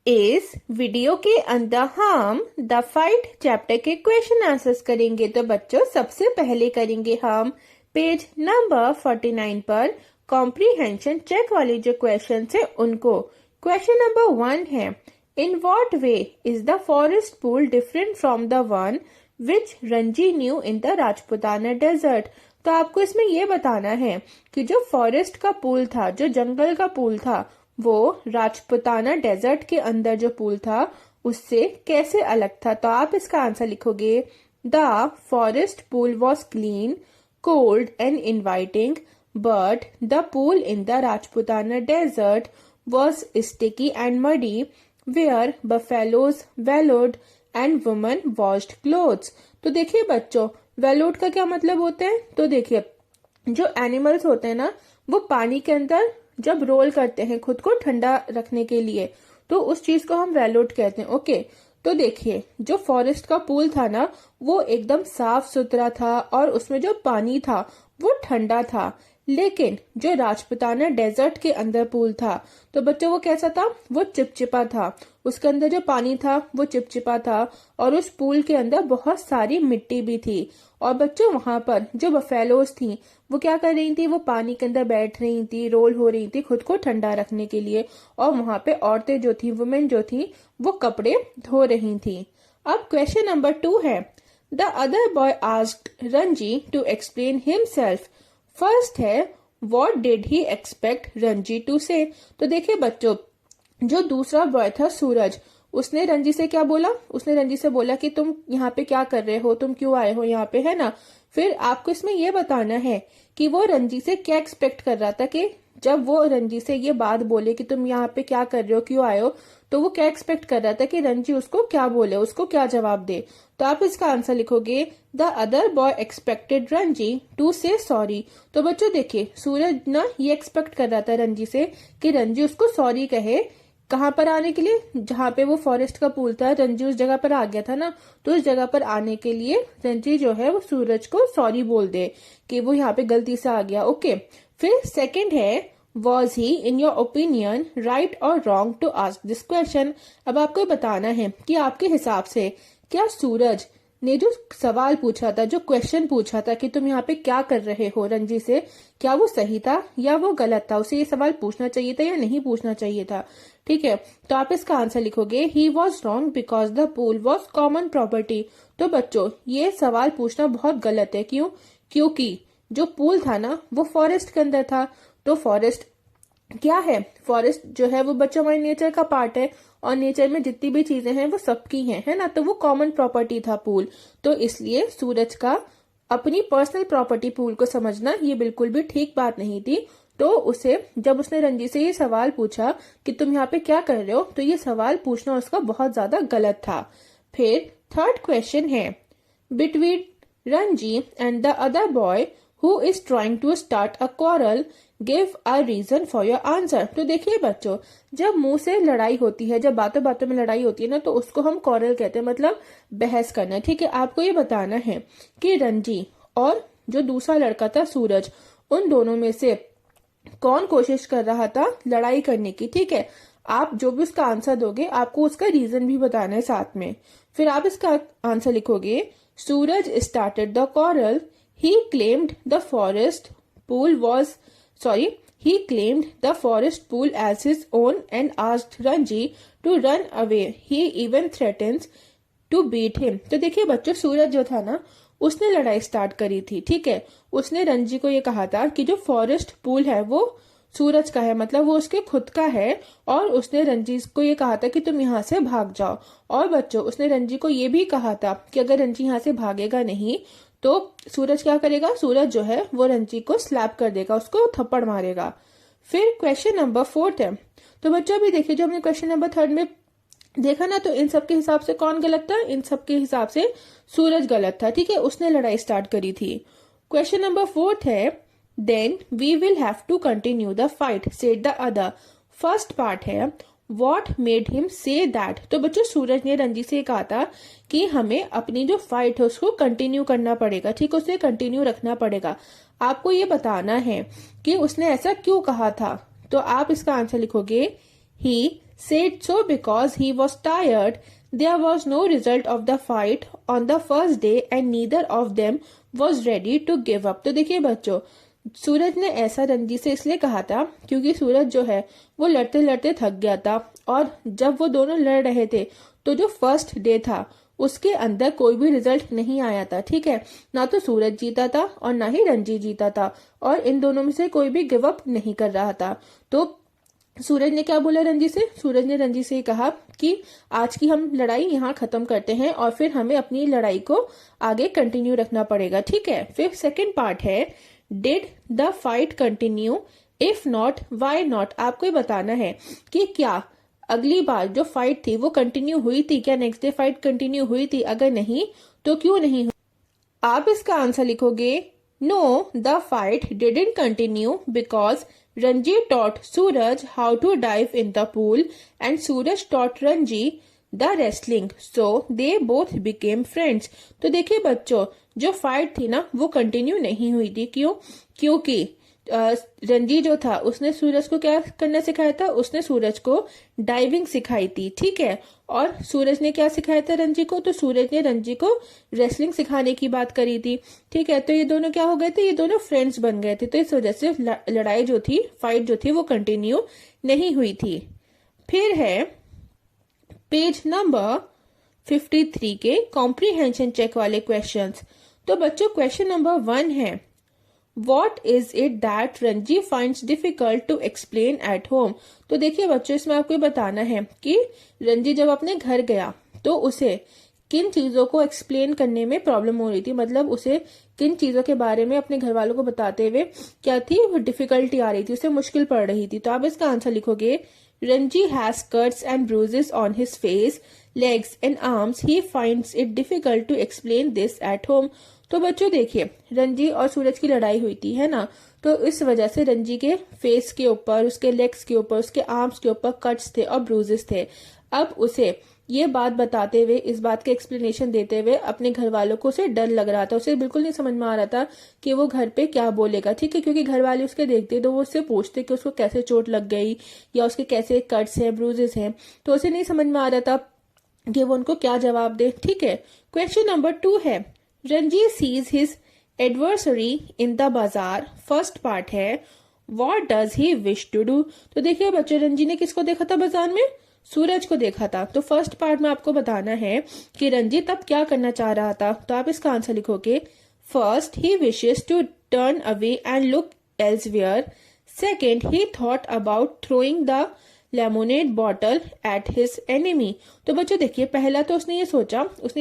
इस वीडियो के अंदर हम द फाइट चैप्टर के क्वेश्चन आंसर्स करेंगे। तो बच्चों सबसे पहले करेंगे हम पेज नंबर 49 पर कॉम्प्रीहेंशन चेक वाले जो क्वेश्चन है उनको। क्वेश्चन नंबर 1 है, in what way is the forest pool different from the one which Ranji knew in the Rajputana desert. तो आपको इसमें ये बताना है कि जो फॉरेस्ट का पूल था, जो जंगल का पूल था, वो राजपुताना डेजर्ट के अंदर जो पूल था उससे कैसे अलग था। तो आप इसका आंसर लिखोगे, the forest pool was clean, cold and inviting, but the pool in the Rajputana desert was sticky and muddy, where buffaloes wallowed and women washed clothes. तो देखिए बच्चों, वेलोड का क्या मतलब होता है। तो देखिए, जो एनिमल्स होते हैं ना, वो पानी के अंदर जब रोल करते हैं खुद को ठंडा रखने के लिए, तो उस चीज को हम वेलोड कहते हैं। ओके, तो देखिए जो फॉरेस्ट का पूल था ना, वो एकदम साफ सुथरा था और उसमें जो पानी था वो ठंडा था। लेकिन जो राजपुताना डेजर्ट के अंदर पूल था, तो बच्चों वो कैसा था, वो चिपचिपा था। उसके अंदर जो पानी था वो चिपचिपा था और उस पूल के अंदर बहुत सारी मिट्टी भी थी। और बच्चों वहां पर जो बफेलोज थी वो क्या कर रही थी, वो पानी के अंदर बैठ रही थी, रोल हो रही थी खुद को ठंडा रखने के लिए। और वहां पे औरतें जो थी, वुमेन जो थी, वो कपड़े धो रही थी। अब क्वेश्चन नंबर 2 है, the other boy asked Ranji to explain himself. First है, what did he expect Ranji to say. तो देखिए बच्चों, जो दूसरा बॉय था सूरज, उसने रंजी से क्या बोला, उसने रंजी से बोला कि तुम यहाँ पे क्या कर रहे हो, तुम क्यों आए हो यहाँ पे, है ना। फिर आपको इसमें ये बताना है कि वो रंजी से क्या एक्सपेक्ट कर रहा था, कि जब वो रंजी से ये बात बोले कि तुम यहाँ पे क्या कर रहे हो, क्यों आए हो, तो वो क्या एक्सपेक्ट कर रहा था कि रंजी उसको क्या बोले, उसको क्या जवाब दे। तो आप इसका आंसर लिखोगे, the other boy expected Ranji to say sorry. तो बच्चों देखिए, सूरज ना ये एक्सपेक्ट कर रहा था रंजी से कि रंजी उसको सॉरी कहे। कहाँ पर आने के लिए, जहाँ पे वो फॉरेस्ट का पूल था, रंजी उस जगह पर आ गया था ना, तो उस जगह पर आने के लिए रंजी जो है वो सूरज को सॉरी बोल दे कि वो यहाँ पे गलती से आ गया। ओके, फिर सेकंड है, was he in your opinion right or wrong to ask this question. अब आपको बताना है कि आपके हिसाब से क्या सूरज ने जो सवाल पूछा था, जो क्वेश्चन पूछा था कि तुम यहाँ पे क्या कर रहे हो रंजी से, क्या वो सही था या वो गलत था, उसे ये सवाल पूछना चाहिए था या नहीं पूछना चाहिए था। ठीक है, तो आप इसका आंसर लिखोगे, he was wrong because the pool was common property. तो बच्चों ये सवाल पूछना बहुत गलत है। क्यों? क्योंकि जो पूल था ना वो फॉरेस्ट के अंदर था। तो फॉरेस्ट क्या है, फॉरेस्ट जो है वो बच्चों हमारे नेचर का पार्ट है और नेचर में जितनी भी चीजें हैं वो सबकी हैं, है ना। तो वो कॉमन प्रॉपर्टी था पूल। तो इसलिए सूरज का अपनी पर्सनल प्रॉपर्टी पूल को समझना ये बिल्कुल भी ठीक बात नहीं थी। तो उसे जब उसने रंजी से ये सवाल पूछा कि तुम यहाँ पे क्या कर रहे हो, तो ये सवाल पूछना उसका बहुत ज्यादा गलत था। फिर थर्ड क्वेश्चन है, between Ranji and the other boy who is trying to start a quarrel give a reason for your answer. तो देखिए बच्चों, जब मुंह से लड़ाई होती है, जब बातों बातों में लड़ाई होती है ना, तो उसको हम क्वारल कहते हैं, मतलब बहस करना। ठीक है, आपको ये बताना है कि रंजी और जो दूसरा लड़का था सूरज, उन दोनों में से कौन कोशिश कर रहा था लड़ाई करने की। ठीक है, आप जो भी उसका आंसर दोगे आपको उसका रीजन भी बताना है साथ में। फिर आप इसका आंसर लिखोगे, Suraj started the quarrel, he claimed the forest pool was he claimed the forest pool as his own and asked Ranji to run away. He even threatens to beat him. तो देखिए बच्चों, सूरज जो था ना, उसने लड़ाई स्टार्ट करी थी। ठीक है, उसने रंजी को ये कहा था कि जो फॉरेस्ट पूल है वो सूरज का है, मतलब वो उसके खुद का है। और उसने रंजी को ये कहा था कि तुम यहाँ से भाग जाओ। और बच्चों उसने रंजी को ये भी कहा था कि अगर रंजी यहाँ से भागेगा नहीं तो सूरज क्या करेगा, सूरज जो है वो रंजी को स्लैप कर देगा, उसको थप्पड़ मारेगा। फिर क्वेश्चन नंबर 4 है। तो बच्चों अभी देखिए, जो हमने क्वेश्चन नंबर 3 में देखा ना, तो इन सब के हिसाब से कौन गलत था, इन सब के हिसाब से सूरज गलत था। ठीक है, उसने लड़ाई स्टार्ट करी थी। क्वेश्चन नंबर 4 है, then we will have to continue the fight said the other. First part है, what made him say that. तो बच्चों सूरज ने रंजी से कहा था कि हमें अपनी जो फाइट है उसको कंटिन्यू करना पड़ेगा। ठीक है, उसे कंटिन्यू रखना पड़ेगा। आपको ये बताना है कि उसने ऐसा क्यों कहा था। तो आप इसका आंसर लिखोगे, ही said so because he was tired. There was no result of the fight on the first day and neither of them was ready to give up. तो देखिए बच्चों, सूरज ने ऐसा रंजी से इसलिए कहा था क्योंकि सूरज जो है वो लड़ते लड़ते थक गया था, और जब वो दोनों लड़ रहे थे तो जो फर्स्ट डे था उसके अंदर कोई भी रिजल्ट नहीं आया था। ठीक है, ना तो सूरज जीता था और ना ही रंजी जीता था, और इन दोनों में से कोई भी गिव अप नहीं कर रहा था। तो सूरज ने क्या बोला रंजी से? सूरज ने रंजी से कहा कि आज की हम लड़ाई यहाँ खत्म करते हैं और फिर हमें अपनी लड़ाई को आगे कंटिन्यू रखना पड़ेगा। ठीक है, फिर सेकंड पार्ट है, did the fight continue, if not why not. आपको ये बताना है कि क्या अगली बार जो फाइट थी वो कंटिन्यू हुई थी, क्या नेक्स्ट डे फाइट कंटिन्यू हुई थी, अगर नहीं तो क्यों नहीं हुई। आप इसका आंसर लिखोगे, know the fight didn't continue because Ranji taught Suraj how to dive in the pool and Suraj taught Ranji the wrestling. So they both became friends. तो देखिए बच्चों, जो फाइट थी ना वो कंटिन्यू नहीं हुई थी। क्यों? क्योंकि रंजी जो था उसने सूरज को क्या करना सिखाया था? उसने सूरज को डाइविंग सिखाई थी। ठीक है, और सूरज ने क्या सिखाया था रंजी को? तो सूरज ने रंजी को रेसलिंग सिखाने की बात करी थी। ठीक है, तो ये दोनों क्या हो गए थे? ये दोनों फ्रेंड्स बन गए थे। तो इस वजह से लड़ाई जो थी, फाइट जो थी वो कंटिन्यू नहीं हुई थी। फिर है पेज नंबर 53 के कॉम्प्रीहेंशन चेक वाले क्वेश्चंस। तो बच्चों क्वेश्चन नंबर 1 है, What is it that Ranji finds difficult to explain at home? तो देखिए बच्चों, इसमें आपको बताना है कि रंजी जब अपने घर गया तो उसे किन चीजों को एक्सप्लेन करने में प्रॉब्लम हो रही थी, मतलब उसे किन चीजों के बारे में अपने घर वालों को बताते हुए क्या थी, डिफिकल्टी आ रही थी, उसे मुश्किल पड़ रही थी। तो आप इसका आंसर लिखोगे, Ranji has cuts and bruises on his face, legs and arms, he finds it difficult to explain this at home. तो बच्चों देखिए, रंजी और सूरज की लड़ाई हुई थी, है ना, तो इस वजह से रंजी के फेस के ऊपर, उसके लेग्स के ऊपर, उसके आर्म्स के ऊपर कट्स थे और ब्रूजेस थे। अब उसे ये बात बताते हुए, इस बात के एक्सप्लेनेशन देते हुए अपने घर वालों को उसे डर लग रहा था, उसे बिल्कुल नहीं समझ में आ रहा था कि वो घर पे क्या बोलेगा। ठीक है, क्योंकि घर वाले उसके देखते तो वो उससे पूछते कि उसको कैसे चोट लग गई या उसके कैसे कट्स हैं, ब्रूजेस हैं, तो उसे नहीं समझ में आ रहा था कि वो उनको क्या जवाब दे। ठीक है, क्वेश्चन नंबर 2 है, Ranji sees his adversary in the bazaar. First part है, what does he wish to do. तो देखिए बच्चों, रंजी ने किसको देखा था बाजार में? सूरज को देखा था। तो फर्स्ट पार्ट में आपको बताना है कि रंजी तब क्या करना चाह रहा था। तो आप इसका आंसर लिखोगे, first he wishes to turn away and look elsewhere, second he thought about throwing the lemonade bottle at his enemy. तो बच्चों देखिए, पहला तो उसने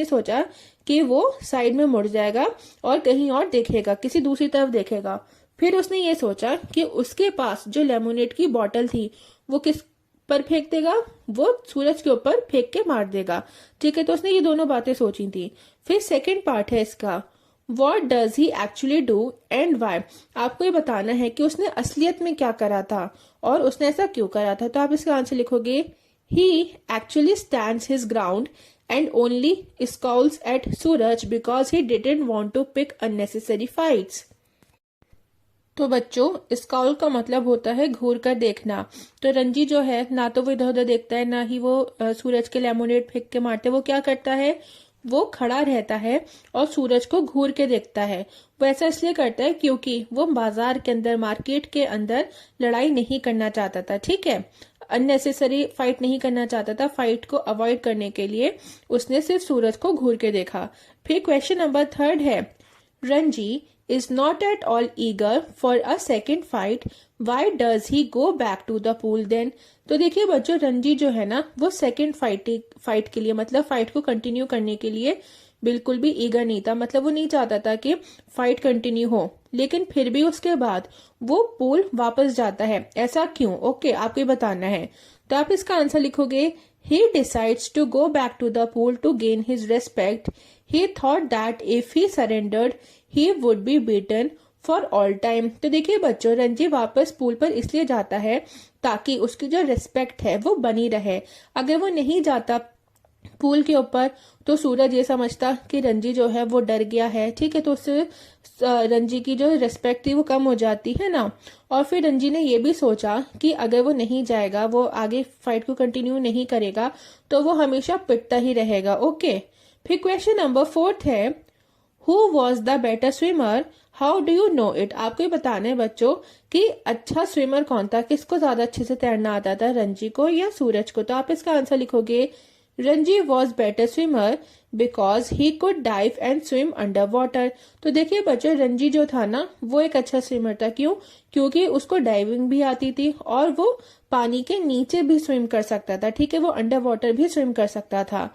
सोचा कि वो साइड में मुड़ जाएगा और कहीं और देखेगा, किसी दूसरी तरफ देखेगा। फिर उसने ये सोचा कि उसके पास जो लेमोनेड की बॉटल थी वो किस पर फेंक देगा? वो सूरज के ऊपर फेंक के मार देगा। ठीक है, तो उसने ये दोनों बातें सोची थी। फिर सेकंड पार्ट है इसका, What does he actually do and why? आपको ये बताना है कि उसने असलियत में क्या करा था और उसने ऐसा क्यों करा था। तो आप इसका आंसर लिखोगे, He actually stands his ground and only scowls at Suraj because he didn't want to pick unnecessary fights. तो बच्चों, स्काउल का मतलब होता है घूर कर देखना। तो रंजी जो है ना तो वो इधर उधर देखता है, ना ही वो सूरज के लेमोनेड फेंक के मारते, वो क्या करता है, वो खड़ा रहता है और सूरज को घूर के देखता है। वो ऐसा इसलिए करता है क्योंकि वो बाजार के अंदर, मार्केट के अंदर लड़ाई नहीं करना चाहता था। ठीक है, अननेसेसरी फाइट नहीं करना चाहता था। फाइट को अवॉइड करने के लिए उसने सिर्फ सूरज को घूर के देखा। फिर क्वेश्चन नंबर 3 है, Ranji is not at all eager for a second fight. Why does he go back to the pool then? तो देखिए बच्चों, रंजी जो है ना वो सेकंड फाइट के लिए, मतलब फाइट को कंटिन्यू करने के लिए बिल्कुल भी ईगर नहीं था। मतलब वो नहीं चाहता था कि फाइट कंटिन्यू हो, लेकिन फिर भी उसके बाद वो पूल वापस जाता है। ऐसा क्यों? ओके, आपको बताना है। तो आप इसका आंसर लिखोगे, He decides to go back to the pool to gain his respect. He thought that if he surrendered, he would be beaten for all time. तो देखिए बच्चों, रंजी वापस पूल पर इसलिए जाता है ताकि उसकी जो रिस्पेक्ट है वो बनी रहे। अगर वो नहीं जाता पूल के ऊपर, तो सूरज ये समझता कि रंजी जो है वो डर गया है, ठीक है, तो उससे रंजी की जो रिस्पेक्ट थी वो कम हो जाती है ना। और फिर रंजी ने ये भी सोचा कि अगर वो नहीं जाएगा, वो आगे फाइट को कंटिन्यू नहीं करेगा, तो वो हमेशा पिटता ही रहेगा। ओके, फिर क्वेश्चन नंबर 4 है, who was the better swimmer, how do you know it. आपको ये बताना है बच्चों कि अच्छा स्विमर कौन था, किसको ज्यादा अच्छे से तैरना आता था, रंजी को या सूरज को। तो आप इसका आंसर लिखोगे, Ranji was better swimmer because he could dive and swim under water. तो देखिए बच्चों, रंजी जो था ना वो एक अच्छा स्विमर था। क्यों? क्योंकि उसको डाइविंग भी आती थी और वो पानी के नीचे भी स्विम कर सकता था, ठीक है, वो अंडर वाटर भी स्विम कर सकता था।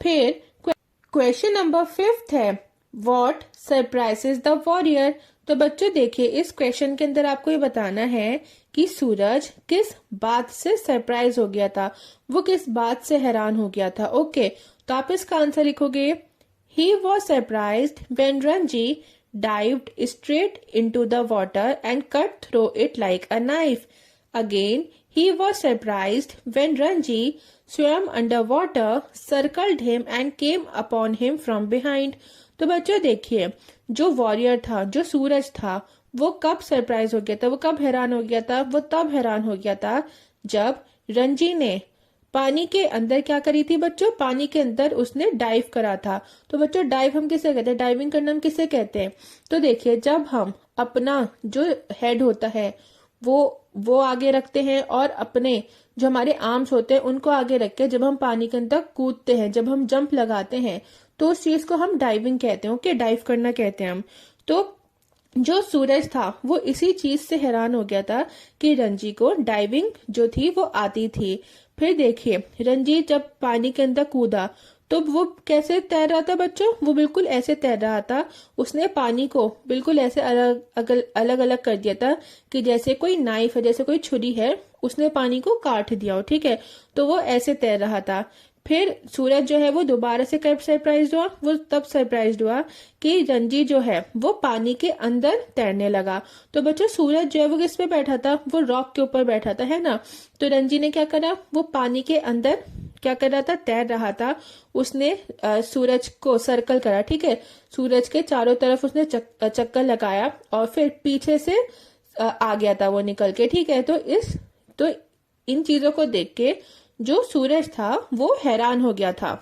फिर क्वेश्चन नंबर 5 है, वॉट सरप्राइजेस द वॉरियर। तो बच्चों देखिए, इस क्वेश्चन के अंदर आपको ये बताना है कि सूरज किस बात से सरप्राइज हो गया था, वो किस बात से हैरान हो गया था। ओके, तो आप इसका आंसर लिखोगे, he was surprised when Ranji dived straight into the water and cut through it like a knife. Again, he was surprised when Ranji swam underwater, circled him and came upon him from behind. तो बच्चों देखिए, जो warrior था, जो सूरज था, वो कब surprise हो गया था, वो कब हैरान हो गया था, वो तब हैरान हो गया था जब रंजी ने पानी के अंदर क्या करी थी बच्चों, पानी के अंदर उसने डाइव करा था। तो बच्चों डाइव हम किसे कहते हैं, डाइविंग करना हम किसे कहते हैं। तो देखिए, जब हम अपना जो हेड होता है वो आगे रखते हैं और अपने जो हमारे आर्म्स होते हैं उनको आगे रख के जब हम पानी के अंदर कूदते हैं, जब हम जंप लगाते हैं, तो उस चीज को हम डाइविंग कहते हैं। ओके, डाइव करना कहते हैं हम। तो जो सूरज था वो इसी चीज से हैरान हो गया था कि रंजी को डाइविंग जो थी वो आती थी। फिर देखिए, रंजी जब पानी के अंदर कूदा तो वो कैसे तैर रहा था बच्चों, वो बिल्कुल ऐसे तैर रहा था। उसने पानी को बिल्कुल ऐसे अलग अलग कर दिया था कि जैसे कोई नाइफ है, जैसे कोई छुरी है, उसने पानी को काट दिया हो, ठीक है, तो वो ऐसे तैर रहा था। फिर सूरज जो है वो दोबारा से कब सरप्राइज हुआ, वो तब सरप्राइज हुआ कि रंजी जो है वो पानी के अंदर तैरने लगा। तो बच्चों सूरज जो है वो किस पे बैठा था, वो रॉक के ऊपर बैठा था, है ना। तो रंजी ने क्या करा, वो पानी के अंदर क्या कर रहा था, तैर रहा था। उसने सूरज को सर्कल करा, ठीक है, सूरज के चारों तरफ उसने चक्कर लगाया और फिर पीछे से आ गया था वो निकल के, ठीक है। तो इन चीजों को देख के जो सूरज था वो हैरान हो गया था।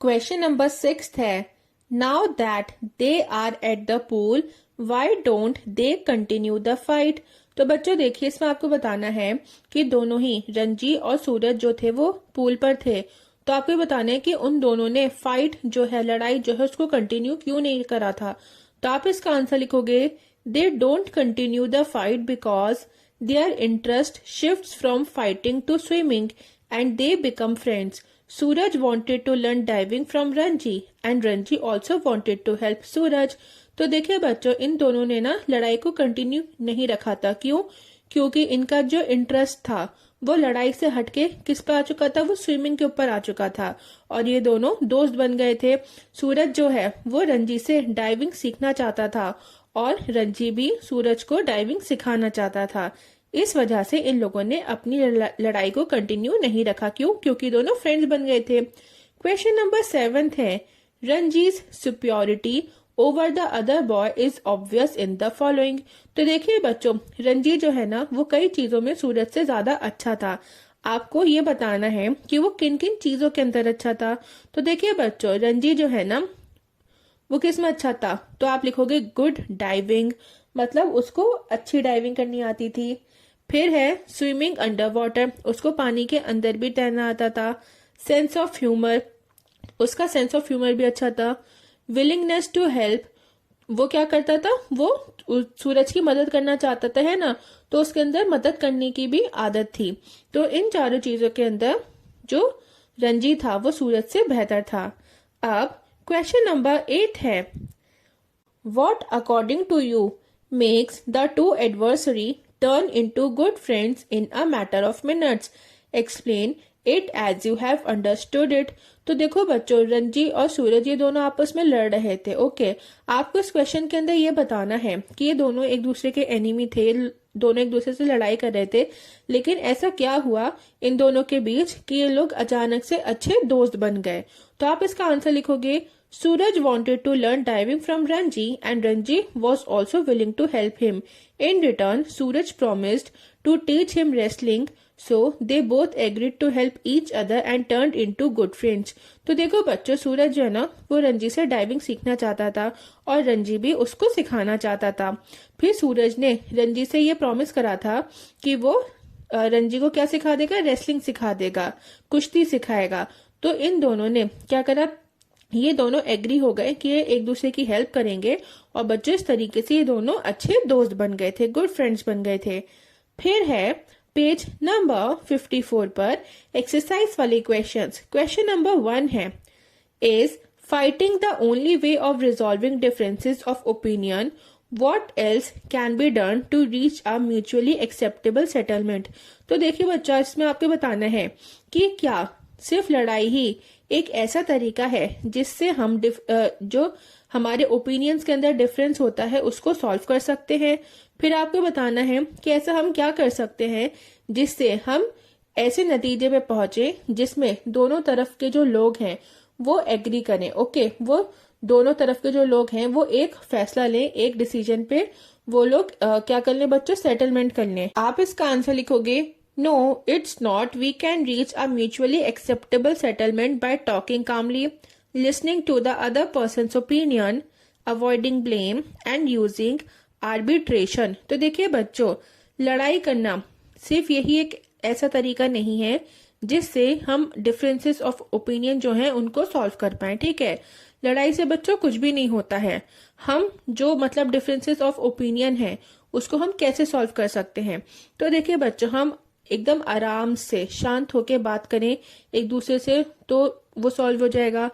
क्वेश्चन नंबर 6 है, now that they are at the pool why don't they continue the fight. तो बच्चों देखिए, इसमें आपको बताना है कि दोनों ही रंजी और सूरज जो थे वो पूल पर थे। तो आपको बताना है कि उन दोनों ने फाइट जो है, लड़ाई जो है, उसको कंटिन्यू क्यों नहीं करा था। तो आप इसका आंसर लिखोगे, they don't continue the fight because their interest shifts from fighting to swimming and they become friends. Suraj wanted to learn diving from Ranji and Ranji also wanted to help Suraj. तो देखिए बच्चों, इन दोनों ने ना लड़ाई को continue नहीं रखा था। क्यों? क्योंकि इनका जो इंटरेस्ट था वो लड़ाई से हटके किस पे आ चुका था, वो स्विमिंग के ऊपर आ चुका था और ये दोनों दोस्त बन गए थे। सूरज जो है वो रंजी से डाइविंग सीखना चाहता था और रंजी भी सूरज को डाइविंग सिखाना चाहता था। इस वजह से इन लोगों ने अपनी लड़ाई को कंटिन्यू नहीं रखा। क्यों? क्योंकि दोनों फ्रेंड्स बन गए थे। क्वेश्चन नंबर 7 है, Ranji's superiority over the other boy is obvious in the following. तो देखिए बच्चों, रंजी जो है ना वो कई चीजों में सूरज से ज्यादा अच्छा था। आपको ये बताना है कि वो किन किन चीजों के अंदर अच्छा था। तो देखिए बच्चों, रंजी जो है ना वो किस में अच्छा था, तो आप लिखोगे गुड डाइविंग, मतलब उसको अच्छी डाइविंग करनी आती थी। फिर है स्विमिंग अंडर वाटर, उसको पानी के अंदर भी तैरना आता था। सेंस ऑफ ह्यूमर, उसका सेंस ऑफ ह्यूमर भी अच्छा था। विलिंगनेस टू हेल्प, वो क्या करता था, वो सूरज की मदद करना चाहता था, है ना, तो उसके अंदर मदद करने की भी आदत थी। तो इन चारों चीजों के अंदर जो रंजी था वो सूरज से बेहतर था। अब क्वेश्चन नंबर 8 है, what according to you makes the two adversary turn into good friends in a matter of minutes. Explain it as you have understood it. तो देखो बच्चों, रंजी और सूरज ये दोनों आपस में लड़ रहे थे। ओके, आपको इस क्वेश्चन के अंदर ये बताना है कि ये दोनों एक दूसरे के एनिमी थे, दोनों एक दूसरे से लड़ाई कर रहे थे, लेकिन ऐसा क्या हुआ इन दोनों के बीच कि ये लोग अचानक से अच्छे दोस्त बन गए। तो आप इसका आंसर लिखोगे, Suraj wanted to learn diving from Ranji and Ranji was also willing to help him. In return, Suraj promised to teach him wrestling, so they both agreed to help each other and turned into good friends. तो देखो बच्चों, सूरज जो है ना वो रंजी से diving सीखना चाहता था और रंजी भी उसको सिखाना चाहता था। फिर सूरज ने रंजी से ये प्रॉमिस करा था कि वो रंजी को क्या सिखा देगा, रेसलिंग सिखा देगा, कुश्ती सिखाएगा। तो इन दोनों ने क्या करा, ये दोनों एग्री हो गए कि ये एक दूसरे की हेल्प करेंगे और बच्चों इस तरीके से ये दोनों अच्छे दोस्त बन गए थे, गुड फ्रेंड्स बन गए थे। फिर है पेज नंबर 54 पर एक्सरसाइज वाले क्वेश्चंस। क्वेश्चन नंबर 1 है, is fighting the only way of resolving differences of opinion, What else can be done to reach a mutually acceptable settlement? तो देखिए बच्चा, इसमें आपको बताना है कि क्या सिर्फ लड़ाई ही एक ऐसा तरीका है जिससे हम जो हमारे ओपिनियंस के अंदर डिफरेंस होता है उसको सॉल्व कर सकते हैं। फिर आपको बताना है कि ऐसा हम क्या कर सकते हैं जिससे हम ऐसे नतीजे पे पहुंचे जिसमें दोनों तरफ के जो लोग हैं वो एग्री करें। ओके, वो दोनों तरफ के जो लोग हैं वो एक फैसला लें, एक डिसीजन पे वो लोग क्या कर लें बच्चों, सेटलमेंट कर लें। आप इसका आंसर लिखोगे, No, it's not. We can reach a mutually acceptable settlement by talking calmly, listening to the other person's opinion, avoiding blame and using arbitration. तो देखिए बच्चों, लड़ाई करना सिर्फ यही एक ऐसा तरीका नहीं है जिससे हम डिफरेंसेस ऑफ ओपिनियन जो हैं उनको सॉल्व कर पाए। ठीक है, लड़ाई से बच्चों कुछ भी नहीं होता है। हम जो मतलब डिफरेंसेस ऑफ ओपिनियन है उसको हम कैसे सॉल्व कर सकते हैं। तो देखिए बच्चों, हम एकदम आराम से शांत होके बात करें एक दूसरे से तो वो सॉल्व हो जाएगा।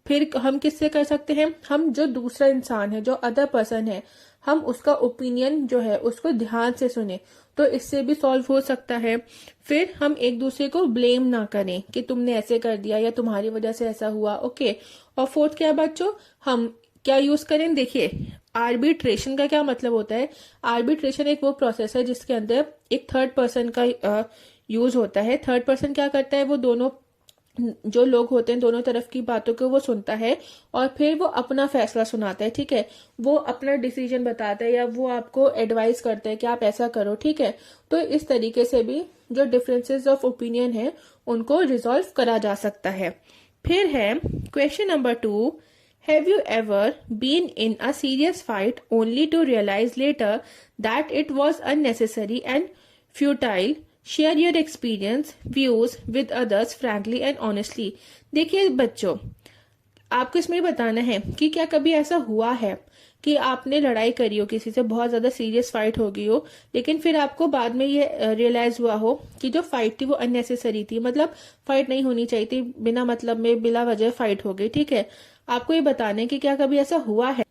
फिर हम किससे कर सकते हैं, हम जो दूसरा इंसान है, जो अदर पर्सन है, हम उसका ओपिनियन जो है उसको ध्यान से सुने तो इससे भी सॉल्व हो सकता है। फिर हम एक दूसरे को ब्लेम ना करें कि तुमने ऐसे कर दिया या तुम्हारी वजह से ऐसा हुआ। ओके, और फोर्थ क्या बच्चों, हम क्या यूज करें, देखिए आर्बिट्रेशन का क्या मतलब होता है। आर्बिट्रेशन एक वो प्रोसेस है जिसके अंदर एक थर्ड पर्सन का यूज होता है। थर्ड पर्सन क्या करता है, वो दोनों जो लोग होते हैं दोनों तरफ की बातों को वो सुनता है और फिर वो अपना फैसला सुनाता है। ठीक है, वो अपना डिसीजन बताता है या वो आपको एडवाइस करता है कि आप ऐसा करो। ठीक है, तो इस तरीके से भी जो डिफरेंसेस ऑफ ओपिनियन है उनको रिजॉल्व करा जा सकता है। फिर है question number 2, Have you ever been in a serious fight only to realize later that it was unnecessary and futile? Share your experience, views with others frankly and honestly. देखिए बच्चों, आपको इसमें बताना है कि क्या कभी ऐसा हुआ है कि आपने लड़ाई करी हो किसी से, बहुत ज्यादा सीरियस फाइट हो गई हो, लेकिन फिर आपको बाद में ये रियलाइज हुआ हो कि जो फाइट थी वो अननेसेसरी थी, मतलब फाइट नहीं होनी चाहिए थी, बिना मतलब में बिला वजह फाइट हो गई। ठीक है, आपको ये बताना है कि क्या कभी ऐसा हुआ है।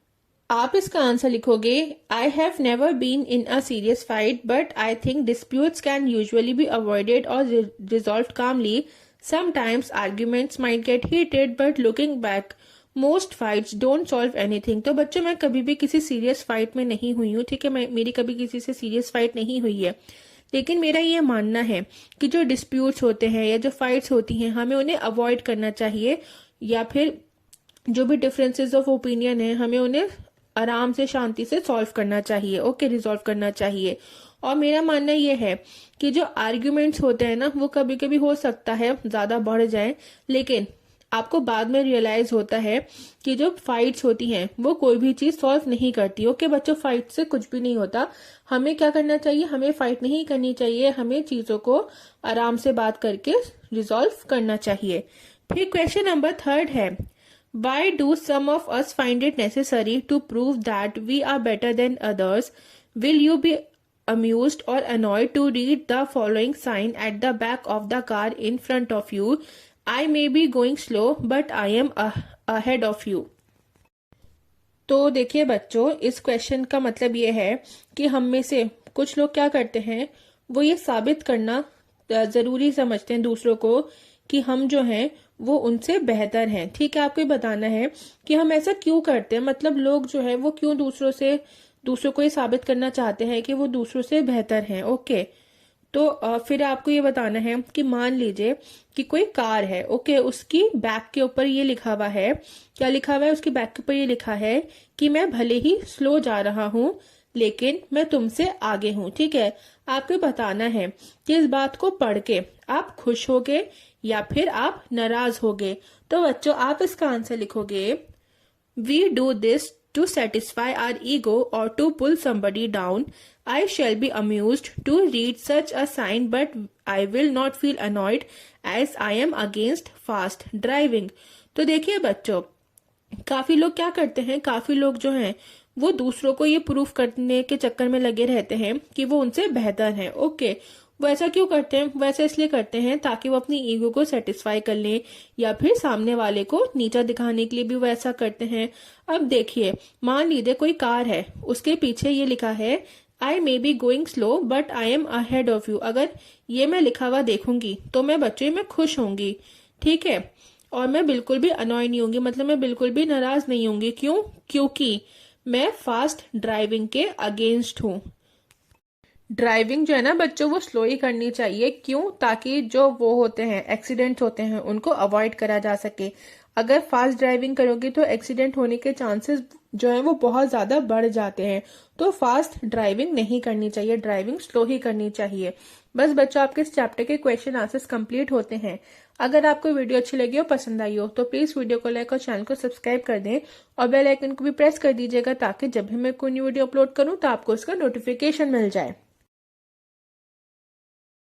आप इसका आंसर लिखोगे, I have never been in a serious fight but I think disputes can usually be avoided or resolved calmly. Sometimes arguments might get heated but looking back most fights don't solve anything. तो बच्चों, मैं कभी भी किसी serious fight में नहीं हुई हूँ। ठीक है, मेरी कभी किसी से सीरियस फाइट नहीं हुई है, लेकिन मेरा ये मानना है कि जो डिस्प्यूट्स होते हैं या जो फाइट्स होती हैं हमें उन्हें अवॉइड करना चाहिए, या फिर जो भी डिफरेंसेस ऑफ ओपिनियन है हमें उन्हें आराम से शांति से सॉल्व करना चाहिए। ओके, रिजॉल्व करना चाहिए। और मेरा मानना ये है कि जो आर्ग्यूमेंट्स होते हैं ना वो कभी कभी हो सकता है ज्यादा बढ़ जाए, लेकिन आपको बाद में रियलाइज होता है कि जो फाइट्स होती हैं वो कोई भी चीज सॉल्व नहीं करती। ओके बच्चों, फाइट से कुछ भी नहीं होता। हमें क्या करना चाहिए, हमें फाइट नहीं करनी चाहिए, हमें चीजों को आराम से बात करके रिजॉल्व करना चाहिए। फिर क्वेश्चन नंबर 3 है, Why do some of us find it necessary to prove that we are better than others? Will you be amused or annoyed to read the following sign at the back of the car in front of you? I may be going slow, but I am ahead of you. तो देखिए बच्चों, इस question का मतलब ये है कि हम में से कुछ लोग क्या करते हैं, वो ये साबित करना जरूरी समझते हैं दूसरों को कि हम जो हैं वो उनसे बेहतर हैं। ठीक है, आपको ये बताना है कि हम ऐसा क्यों करते हैं, मतलब लोग जो है वो क्यों दूसरों को ये साबित करना चाहते हैं कि वो दूसरों से बेहतर हैं। ओके, तो फिर आपको ये बताना है कि मान लीजिए कि कोई कार है। ओके, उसकी बैक के ऊपर ये लिखा हुआ है, क्या लिखा हुआ है, उसकी बैक के ऊपर ये लिखा है कि मैं भले ही स्लो जा रहा हूँ लेकिन मैं तुमसे आगे हूँ। ठीक है, आपको बताना है कि इस बात को पढ़ के आप खुश होगे या फिर आप नाराज होगे। तो बच्चों आप इसका आंसर लिखोगे, We do this to satisfy our ego or to pull somebody down. I shall be amused to read such a sign, but I will not feel annoyed as I am against fast driving. तो देखिए बच्चों, काफी लोग क्या करते हैं, काफी लोग जो हैं वो दूसरों को ये प्रूफ करने के चक्कर में लगे रहते हैं कि वो उनसे बेहतर हैं। ओके, वो ऐसा क्यों करते हैं, वो ऐसा इसलिए करते हैं ताकि वो अपनी ईगो को सेटिस्फाई कर लें या फिर सामने वाले को नीचा दिखाने के लिए भी वो ऐसा करते हैं। अब देखिए, मान लीजिए कोई कार है, उसके पीछे ये लिखा है I may be going slow but I am ahead of you. अगर ये मैं लिखा हुआ देखूंगी तो मैं बच्चे में खुश होंगी। ठीक है, और मैं बिल्कुल भी अनॉय नहीं होंगी, मतलब मैं बिल्कुल भी नाराज नहीं होंगी। क्यों? क्योंकि मैं फास्ट ड्राइविंग के अगेंस्ट हूँ। ड्राइविंग जो है ना बच्चों वो स्लो ही करनी चाहिए। क्यों? ताकि जो वो होते हैं एक्सीडेंट होते हैं उनको अवॉइड करा जा सके। अगर फास्ट ड्राइविंग करोगे तो एक्सीडेंट होने के चांसेस जो है वो बहुत ज्यादा बढ़ जाते हैं। तो फास्ट ड्राइविंग नहीं करनी चाहिए, ड्राइविंग स्लो ही करनी चाहिए। बस बच्चों आपके इस चैप्टर के क्वेश्चन आंसर्स कंप्लीट होते हैं। अगर आपको वीडियो अच्छी लगी हो, पसंद आई हो तो प्लीज वीडियो को लाइक और चैनल को सब्सक्राइब कर दें और बेल आइकन को भी प्रेस कर दीजिएगा ताकि जब भी मैं कोई न्यू वीडियो अपलोड करूं तो आपको उसका नोटिफिकेशन मिल जाए।